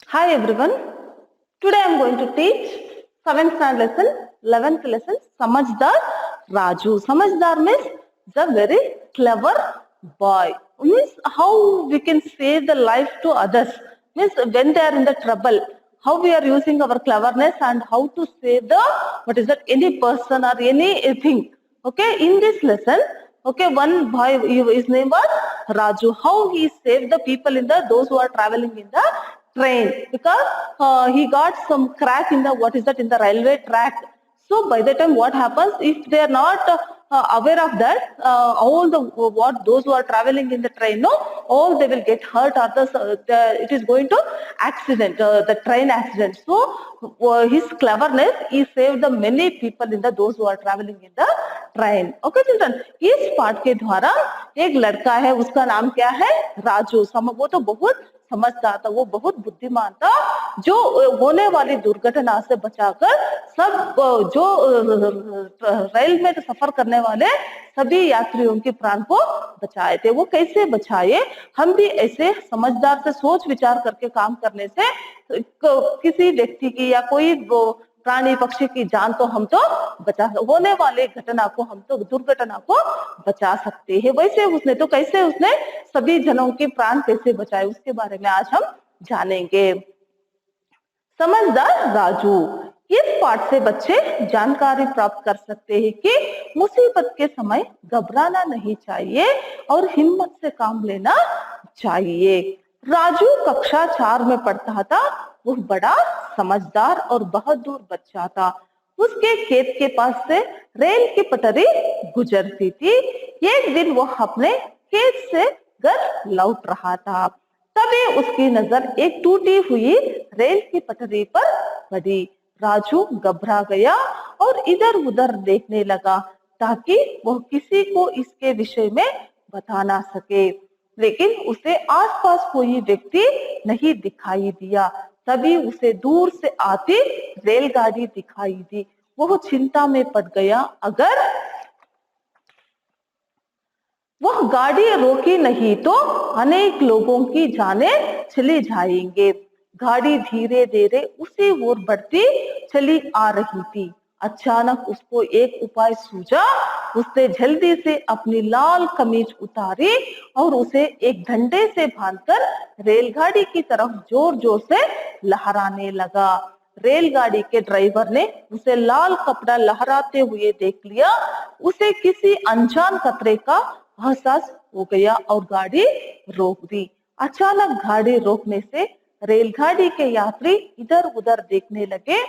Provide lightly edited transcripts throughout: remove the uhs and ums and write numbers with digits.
Hi everyone. Today I am going to teach 7th standard lesson, 11th lesson, Samajdar Raju. Samajdar means the very clever boy. Means how we can save the life to others. Means when they are in the trouble, how we are using our cleverness and how to save the, what is that, any person or anything. Okay, in this lesson, okay, one boy, his name was Raju. How he saved the people in the, those who are traveling in the train, because he got some crack in the, what is that, in the railway track. So by the time what happens, if they are not aware of that, all the, what, those who are traveling in the train, no, all they will get hurt, or it is going to accident, the train accident. So his cleverness, he saved the many people in the, those who are traveling in the train. Okay children, इस पाठ के द्वारा एक लड़का है, उसका नाम क्या है, राजू। वो तो बहुत समझदार था, वो बहुत बुद्धिमान था, जो होने वाली दुर्घटना से बचाकर सब जो रेल में सफर करने वाले सभी यात्रियों के प्राण को बचाए थे। वो कैसे बचाए, हम भी ऐसे समझदार से सोच विचार करके काम करने से किसी व्यक्ति की या कोई प्राणी पक्षी की जान तो हम तो बचा, होने वाले घटना को, हम तो दुर्घटना को बचा सकते हैं। वैसे उसने तो कैसे, उसने सभी जनों के प्राण कैसे बचाए, उसके बारे में आज हम जानेंगे। समझदार राजू। इस पाठ से बच्चे जानकारी प्राप्त कर सकते हैं कि मुसीबत के समय घबराना नहीं चाहिए और हिम्मत से काम लेना चाहिए। राजू कक्षा 4 में पढ़ता था। वह बड़ा समझदार और बहादुर बच्चा था। उसके खेत के पास से रेल की पटरी गुजरती थी। एक दिन वह अपने खेत से घर लौट रहा था, तभी उसकी नजर एक टूटी हुई रेल की पटरी पर पड़ी। राजू घबरा गया और इधर उधर देखने लगा, ताकि वह किसी को इसके विषय में बता ना सके। लेकिन उसे आसपास कोई व्यक्ति नहीं दिखाई दिया। तभी उसे दूर से आती रेलगाड़ी दिखाई दी। वह चिंता में पड़ गया, अगर वह गाड़ी रोकी नहीं तो अनेक लोगों की जानें चली जाएंगे। गाड़ी धीरे धीरे उसी ओर बढ़ती चली आ रही थी। अचानक उसको एक उपाय सूझा। उसने जल्दी से अपनी लाल कमीज उतारी और उसे एक डंडे से बांधकर रेलगाड़ी की तरफ जोर जोर से लहराने लगा। रेलगाड़ी के ड्राइवर ने उसे लाल कपड़ा लहराते हुए देख लिया। उसे किसी अनजान खतरे का एहसास हो गया और गाड़ी रोक दी। अचानक गाड़ी रोकने से रेलगाड़ी के यात्री इधर उधर देखने लगे।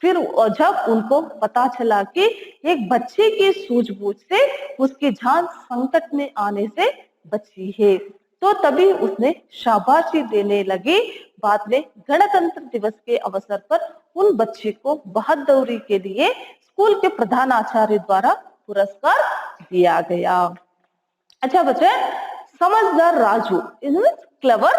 फिर जब उनको पता चला कि एक बच्चे की सूझबूझ से उसकी जान संकट में आने से बची है, तो तभी उसने शाबाशी देने लगी। बाद में गणतंत्र दिवस के अवसर पर उन बच्चे को बहादुरी के लिए स्कूल के प्रधान आचार्य द्वारा पुरस्कार दिया गया। अच्छा बच्चे, समझदार राजू इज क्लेवर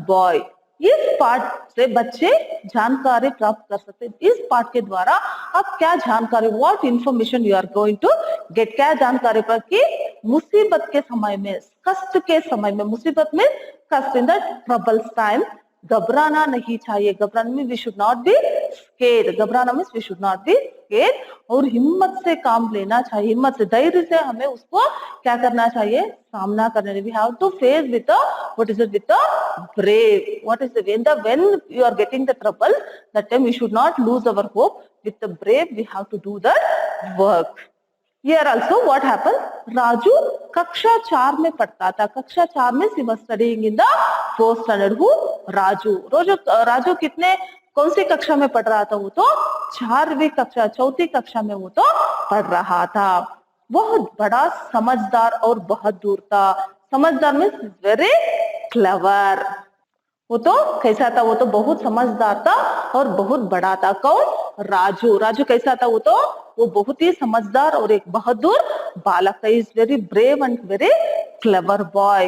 बॉय। इस पाठ से बच्चे जानकारी प्राप्त कर सकते हैं। इस पाठ के द्वारा आप क्या जानकारी, what information you are going to get, क्या जानकारी प्राप्त की, मुसीबत के समय में, कष्ट के समय में, मुसीबत में कष्ट, इन द ट्रबल्स टाइम घबराना नहीं चाहिए। घबराना में we should not be scared, घबराना में we should not be scared, और हिम्मत से काम लेना चाहिए। हिम्मत से, धैर्य से हमें उसको क्या करना चाहिए, सामना करने। We have to face with what is it, with brave. What is the when you are getting the trouble, that time we should not lose our hope. With the brave we have to do the work. Here also what happened, Raju कक्षा 4 में पढ़ता था। कक्षा 4 में he was studying in the 4th standard. Who? Raju कितने, कौन सी कक्षा में पढ़ रहा था? वो तो 4वीं कक्षा, 4थी कक्षा में वो तो पढ़ रहा था। बहुत बड़ा समझदार और बहादुर था। समझदार मीन्स वेरी क्लेवर। वो तो कैसा था, वो तो बहुत समझदार था और बहुत बड़ा था। कौन? राजू। राजू कैसा था? वो बहुत ही समझदार और एक बहादुर बालक था। Is very brave and very clever boy.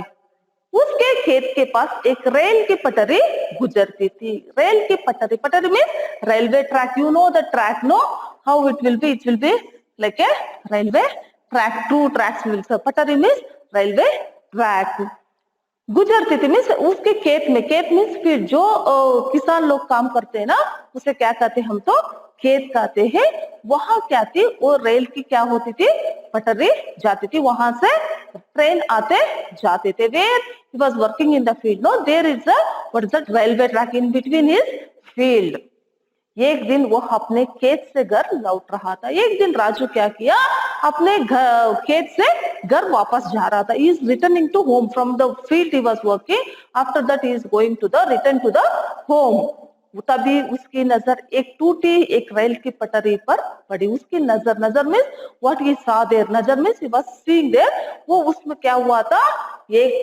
उसके खेत के पास एक रेल की पटरी गुजरती थी। रेल की पटरी, पटरी में railway track, you know the track, no how it will be like a railway track, two tracks will, पटरी मीन्स रेलवे ट्रैक। गुजरती थी मीन्स उसके खेत में, खेत मीन्स फिर जो किसान लोग काम करते हैं ना, उसे क्या कहते हैं हम तो खेत कहते हैं। वहां क्या थी, वो रेल की क्या होती थी, पटरी जाती थी, वहां से ट्रेन आते जाते थे। Where he was working in the field, no there is a what is that railway track in between his field. एक दिन वो अपने खेत से घर लौट रहा था। एक दिन राजू क्या किया, अपने खेत से घर वापस जा रहा था। He is returning to home from the field he was working, after that he is going to the return to the home. तभी उसकी नजर एक टूटी एक रेल की पटरी पर पड़ी। उसकी नजर, नजर में व्हाट ही सॉ देयर, नजर में ही वाज सीइंग देयर, वो उसमें क्या हुआ था, एक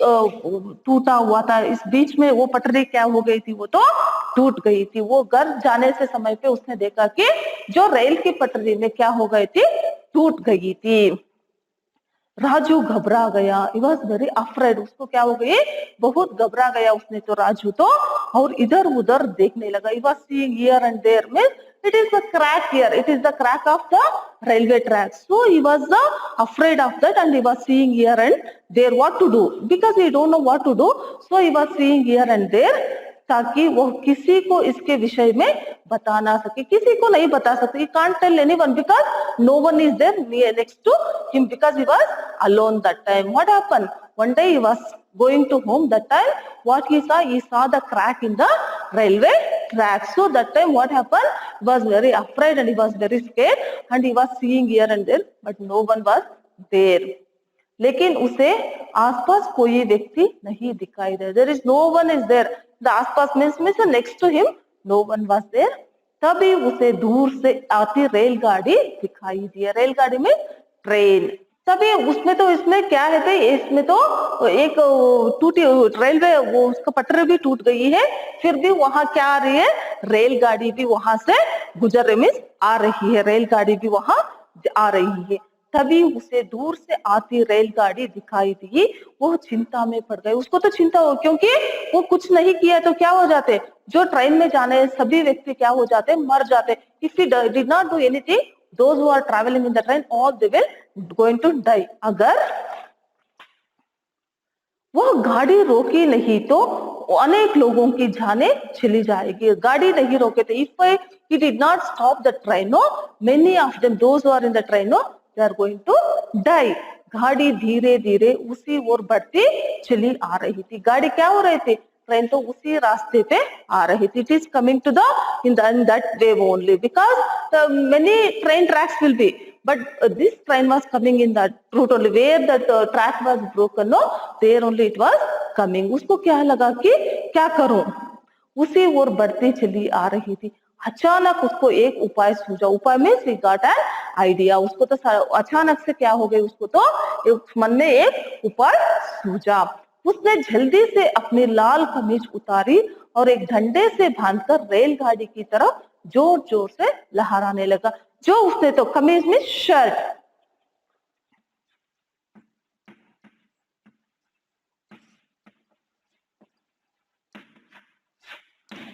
टूटा हुआ था। इस बीच में वो पटरी क्या हो गई थी, वो तो टूट गई थी। वो घर जाने से समय पे उसने देखा कि जो रेल की पटरी में क्या हो गई थी, टूट गई थी। राजू घबरा गया, ही वॉज वेरी अफ्रेड। उसको क्या हो गई, बहुत घबरा गया उसने तो, राजू तो, और इधर उधर देखने लगा। He was seeing here and there, means it is the crack here, it is the crack of the railway track. So he was afraid of that, and he was seeing here and there what to do, because he don't know what to do. So he was seeing here and there, ताकि वो किसी को इसके विषय में बता ना सके, किसी को नहीं बता सकते। He can't tell anyone because no one is there near next to him, because he was alone that time. What happened? One day he was going to home. That time what he saw the crack in the railway track. So that time what happened, he was very afraid and he was very scared, and he was seeing here and there, but no one was there. लेकिन उसे आसपास कोई व्यक्ति नहीं दिखाई दे। There is no one is there, the आसपास means next to him no one was there. तभी उसे दूर से आती रेलगाड़ी दिखाई दी। रेलगाड़ी में ट्रेन। तभी उसमें तो, इसमें क्या है थे, इसमें तो एक टूटी रेलवे, वो उसका पटरी भी टूट गई है, फिर भी वहां क्या आ रही है, रेलगाड़ी भी वहां से गुजर रही, मीन्स आ रही है, रेलगाड़ी भी वहां आ रही है। तभी उसे दूर से आती रेलगाड़ी दिखाई दी। वो चिंता में पड़ गए। उसको तो चिंता हो, क्योंकि वो कुछ नहीं किया तो क्या हो जाते, जो ट्रेन में जाने सभी व्यक्ति क्या हो जाते, मर जाते। If he did not do anything, those who are travelling in the train all they will going to die. अगर वह गाड़ी रोकी नहीं तो अनेक लोगों की जाने चली जाएगी। गाड़ी नहीं रोके थे, if he did not stop the train, no, many of them, those who are in the train, no, they are going to die. गाड़ी धीरे धीरे उसी ओर बढ़ती चली आ रही थी। गाड़ी क्या हो रही थी, ट्रेन तो उसी रास्ते पे आ रही थी। It is coming to the in that way only, because many train tracks will be, but this train was coming in that route only, where that track was broken, no, there only it was coming. उसको क्या लगा कि क्या करूं, उसी ओर बढ़ती चली आ रही थी। अचानक उसको एक उपाय सूझा। उपाय में सी गॉट एन आइडिया। उसको तो अचानक से क्या हो गई, उसको तो मन में एक उपाय सूझा। उसने जल्दी से अपनी लाल कमीज उतारी और एक डंडे से बांधकर रेलगाड़ी की तरफ जोर जोर से लहराने लगा। जो उसने तो कमीज में शर्ट,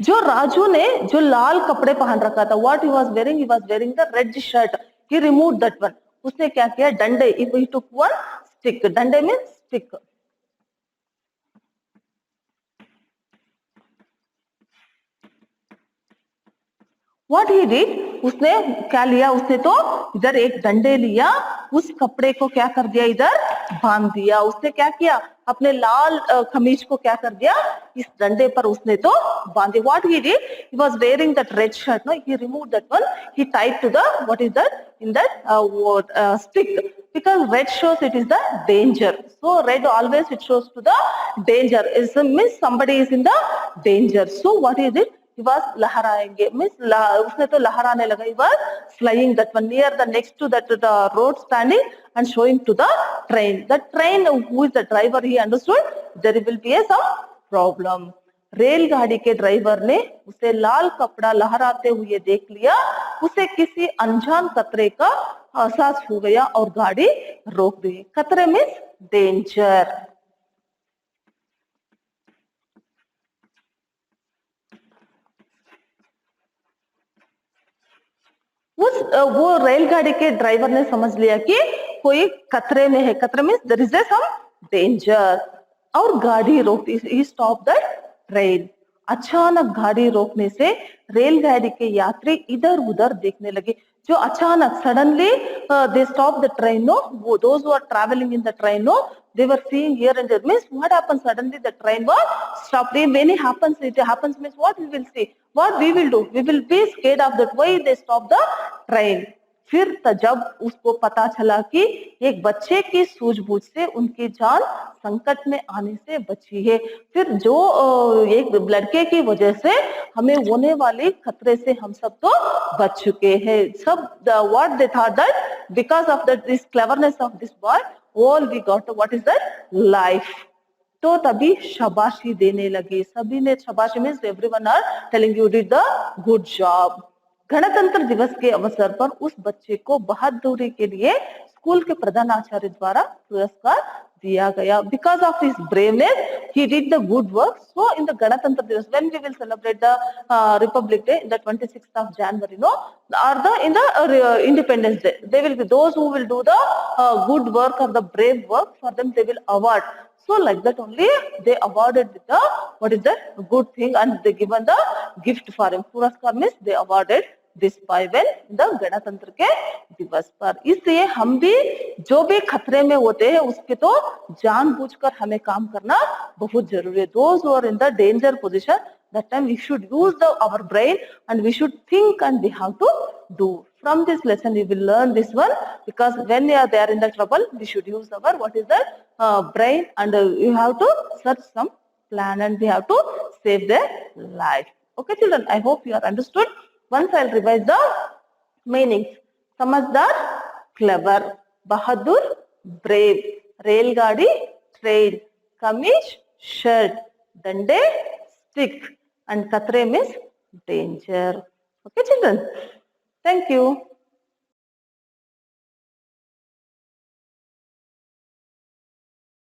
जो राजू ने जो लाल कपड़े पहन रखा था, what he was wearing the red shirt, he remove that one. उसने क्या किया, डंडे, ही टुक वन स्टिक, डंडे में स्टिक। What he did, उसने क्या लिया, उसने तो इधर एक डंडे लिया, उस कपड़े को क्या कर दिया, इधर बांध दिया। उसने क्या किया, अपने लाल कमीज को क्या कर दिया, इस डंडे पर उसने तो बांध दिया। What he did, he was wearing that red shirt, no, he removed that one, he tied to the, what is that, in that stick, because red shows it is the danger. So red always it shows to the danger, is means somebody is in the danger. So what he did, he was लहराएंगे, means उसने तो लहराने लगा। he was flying that one near the next to that the road standing and showing to the train. The train, who is the driver, he understood there will be a some problem. रेलगाड़ी के driver ने उसे लाल कपड़ा लहराते हुए देख लिया। उसे किसी अनजान खतरे का एहसास हो गया और गाड़ी रोक दी। खतरे मीन्स डेंजर। वो रेलगाड़ी के ड्राइवर ने समझ लिया कि कोई खतरे में है। खतरे में देयर इज सम डेंजर। और गाड़ी रोकती, ही स्टॉप द ट्रेन। अचानक गाड़ी रोकने से रेलगाड़ी के यात्री इधर उधर देखने लगे। जो अचानक suddenly they stop the train, no, वो those who are travelling in the train, no, they were seeing here and there. Means what happens, suddenly the train was stopped. When it happens means what we will see, what we will do, we will be scared of that. Why they stop the train? फिर जब उसको पता चला कि एक बच्चे की सूझबूझ से उनकी जान संकट में आने से बची है, फिर जो एक लड़के की वजह से हमें होने वाले खतरे से हम सब तो बच चुके हैं। सब what they thought that because of that this cleverness of this boy all we got what is that life। तो तभी शाबाशी देने लगे, सभी ने शाबाशी means everyone are telling you did the good job. गणतंत्र दिवस के अवसर पर उस बच्चे को बहादुरी के लिए स्कूल के प्रधानाचार्य द्वारा पुरस्कार दिया गया। Because of his braveness he did the good work. So in the गणतंत्र दिवस when we will celebrate the republic day, the 26th of January, no, or the in the Independence Day, they will be those who will do the good work or the brave work, for them they will award. So like that only they awarded with the what is that good thing, and they given the gift for him. पुरस्कार means they awarded this by when the गणतंत्र के दिवस पर। इसलिए हम भी जो भी खतरे में होते हैं उसके तो जानबूझकर हमें काम करना बहुत जरूरी है। Those who are in the danger position, that time we should use our brain and we should think and we have to do. From this lesson we will learn this one, because when they are in the trouble we should use our what is that brain, and you have to search some plan and we have to save their life. Okay children, I hope you are understood. Once I'll revise the meanings. समझदार, clever, बहादुर, brave, रेलगाड़ी, train, कमीज, shirt, डंडे, stick, and खतरे means danger. Okay children, thank you.